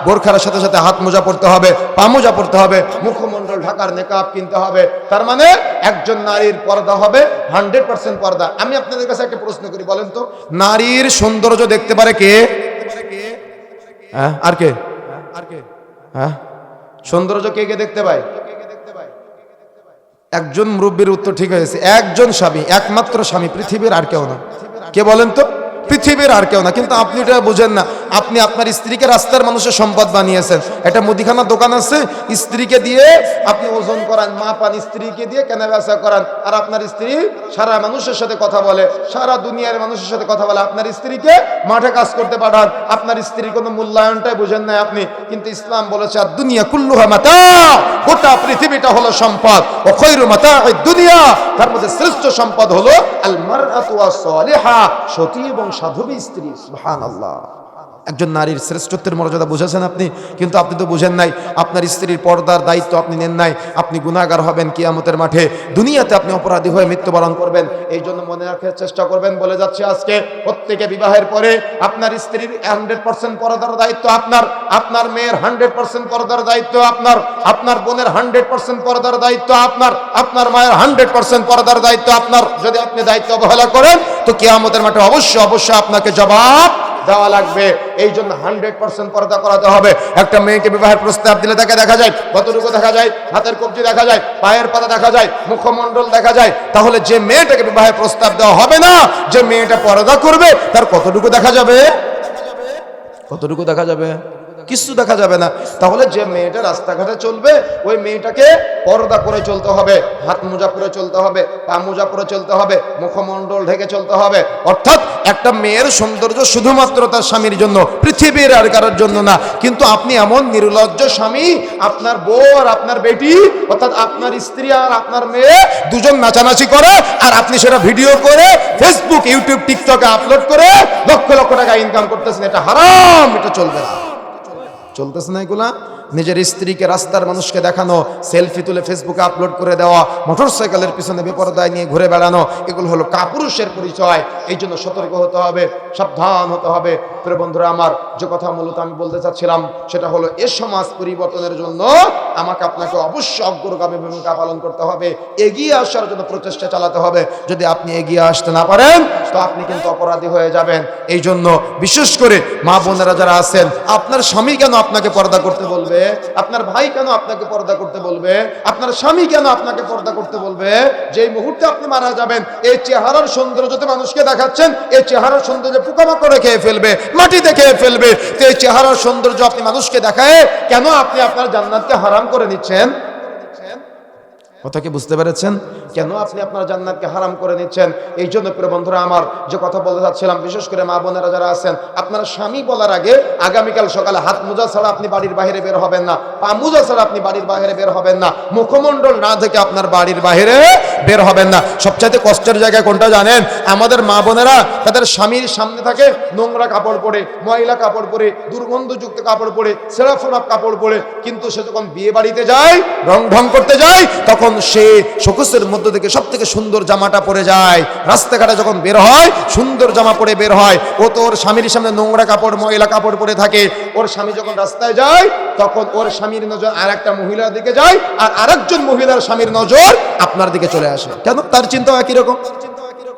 বোরখার সাথে সাথে হাত মোজা পরতে হবে, পা মোজা পরতে হবে, মুখমণ্ডল ঢাকার নেকাব কিনতে হবে। তার মানে একজন নারীর পর্দা হবে 100% পর্দা। আমি আপনাদের কাছে একটা প্রশ্ন করি, বলেন তো নারীর সৌন্দর্য দেখতে পারে কে? হ্যাঁ, আর কে? হ্যাঁ, সৌন্দর্য কে কে দেখতে পায়? একজন মুরব্বীর উত্তর ঠিক হয়েছে, একজন স্বামী, একমাত্র স্বামী, পৃথিবীর আর কেউ না। কে বলেন তো? পৃথিবীর আর কেউ না। কিন্তু আপনি এটা বুঝেন না। আপনি আপনার স্ত্রীকে রাস্তার মানুষের সম্পদ বানিয়েছেন। একটা মুদিখানার দোকান আছে, স্ত্রীকে দিয়ে আপনি ওজন করান, মাপান, স্ত্রীকে দিয়ে কেনা বেচা করান, আর আপনার স্ত্রী সারা মানুষের সাথে কথা বলে, সারা দুনিয়ার মানুষের সাথে কথা বলে। আপনার স্ত্রীকে মাঠে কাজ করতে পাঠান, আপনার স্ত্রীর কোনো মূল্যায়নটাই বুঝেন না আপনি। কিন্তু ইসলাম বলেছে আর দুনিয়া কুল্লুহা মাতা, গোটা পৃথিবীটা হলো সম্পদ। ও খায়রু মাতা'আদ দুনিয়া, তার মধ্যে শ্রেষ্ঠ সম্পদ হলো আল মারআতু আস-সালিহা, সতী এবং সাধবী স্ত্রী। সুবহানাল্লাহ। একজন নারীর শ্রেষ্ঠত্বের মর্যাদা বুঝেছেন আপনি, কিন্তু আপনি তো বুঝেন নাই। আপনার স্ত্রীর পর্দার দায়িত্ব আপনি নেন নাই। আপনি গুনাহগার হবেন কিয়ামতের মাঠে। দুনিয়াতে আপনি অপরাধী হয়ে মৃত্যুবরণ করবেন। এই জন্য মনে রাখার চেষ্টা করবেন। বলে যাচ্ছে আজকে প্রত্যেকে বিবাহের পরে আপনার স্ত্রীর 100% পর্দার দায়িত্ব আপনার, আপনার মেয়ের 100% পর্দার দায়িত্ব আপনার, আপনার বোনের 100% পর্দার দায়িত্ব আপনার, আপনার মায়ের 100% পর্দার দায়িত্ব আপনার। যদি আপনি দায়িত্ব অবহেলা করেন তো কিয়ামতের মাঠে অবশ্যই অবশ্যই আপনাকে জবাব দেওয়া লাগবে। এই জন্য 100% পর্দা করাতে হবে। একটা মেয়েকে বিবাহের প্রস্তাব দিলে তাকে দেখা যায় কতটুকু দেখা যায়? হাতের কবজি দেখা যায়, পায়ের পাতা দেখা যায়, মুখমণ্ডল দেখা যায়। তাহলে যে মেয়েটাকে বিবাহের প্রস্তাব দেওয়া হবে না, যে মেয়েটা পর্দা করবে, তার কতটুকু দেখা যাবে? কতটুকু দেখা যাবে? কিছু দেখা যাবে না। তাহলে যে মেয়েটা রাস্তাঘাটে চলবে, ওই মেয়েটাকে পর্দা করে চলতে হবে, হাত মোজা পরে চলতে হবে, পা মোজা পরে চলতে হবে, মুখমণ্ডল ঢেকে চলতে হবে। অর্থাৎ একটা মেয়ের সৌন্দর্য শুধুমাত্র তার স্বামীর জন্য, পৃথিবীর আর কারোর জন্য না। কিন্তু আপনি এমন নির্লজ্জ স্বামী, আপনার বউ আর আপনার বেটি, অর্থাৎ আপনার স্ত্রী আর আপনার মেয়ে দুজন নাচানাচি করে, আর আপনি সেটা ভিডিও করে ফেসবুক, ইউটিউব, টিকটকে আপলোড করে লক্ষ লক্ষ টাকা ইনকাম করতেছেন। এটা হারাম, এটা চলবে না। চলতেছে না এগুলা? নিজের স্ত্রীকে রাস্তার মানুষকে দেখানো, সেলফি তুলে ফেসবুকে আপলোড করে দেওয়া, মোটরসাইকেলের পিছনে বেপরদায় নিয়ে ঘুরে বেড়ানো, এগুলো হলো কাপুরুষের পরিচয়। এই জন্য সতর্ক হতে হবে, সাবধান হতে হবে। প্রিয় বন্ধুরা আমার, যে কথা মূলত আমি বলতে চাচ্ছিলাম সেটা হলো, এ সমাজ পরিবর্তনের জন্য আমাকে আপনাকে অবশ্যই অগ্রগামী ভূমিকা পালন করতে হবে, এগিয়ে আসার জন্য প্রচেষ্টা চালাতে হবে। যদি আপনি এগিয়ে আসতে না পারেন তো আপনি কিন্তু অপরাধী হয়ে যাবেন। এই জন্য বিশেষ করে মা বোনেরা যারা আছেন, আপনার স্বামী কেন আপনাকে পর্দা করতে বলবে? আপনার ভাই কেন আপনাকে পর্দা করতে বলবে? আপনার স্বামী কেন আপনাকে পর্দা করতে বলবে? যেই মুহূর্তে আপনি মারা যাবেন, এই চেহারার সৌন্দর্যতে মানুষকে দেখাচ্ছেন, এই চেহারার সৌন্দর্য পোকামাকড়ে খেয়ে ফেলবে, মাটিতে খেয়ে ফেলবে। তো এই চেহারার সৌন্দর্য আপনি মানুষকে দেখায় কেন আপনি আপনার জান্নাতকে হারাম করে নিচ্ছেন? কথা কি বুঝতে পেরেছেন? কেন আপনি আপনার জান্নাতকে হারাম করে নিচ্ছেন? এই জন্য প্রিয় বন্ধুরা আমার, যে কথা বলতে চাচ্ছিলাম, বিশেষ করে মা বোনেরা যারা আছেন, আপনার স্বামী বলার আগে আগামীকাল সকালে হাত মোজা ছাড়া আপনি বাড়ির বাইরে বের হবেন না, পা মোজা ছাড়া আপনি বাড়ির বাইরে বের হবেন না, মুখমণ্ডল না থেকে আপনার বাড়ির বাইরে বের হবেন না। সবচাইতে কষ্টের জায়গায় কোনটা জানেন? আমাদের মা বোনেরা তাদের স্বামীর সামনে থাকে নোংরা কাপড় পরে, ময়লা কাপড় পরে, দুর্গন্ধযুক্ত কাপড় পরে, ছেঁড়া ফোড়া কাপড় পরে। কিন্তু সে যখন বিয়ে বাড়িতে যায়, রং ঢং করতে যায়, তখন সে শোকেসের মধ্য থেকে সব থেকে সুন্দর জামাটা পরে যায়। রাস্তাঘাটে যখন বের হয়, সুন্দর জামা পরে বের হয়। ও তো ওর স্বামীর সামনে নোংরা কাপড়, ময়লা কাপড় পরে থাকে। ওর স্বামী যখন রাস্তায় যায়, তখন ওর স্বামীর নজর আর একটা মহিলার দিকে যায়, আর আরেকজন মহিলার স্বামীর নজর আপনার দিকে চলে আসে। কেন? তার চিন্তা একই রকম।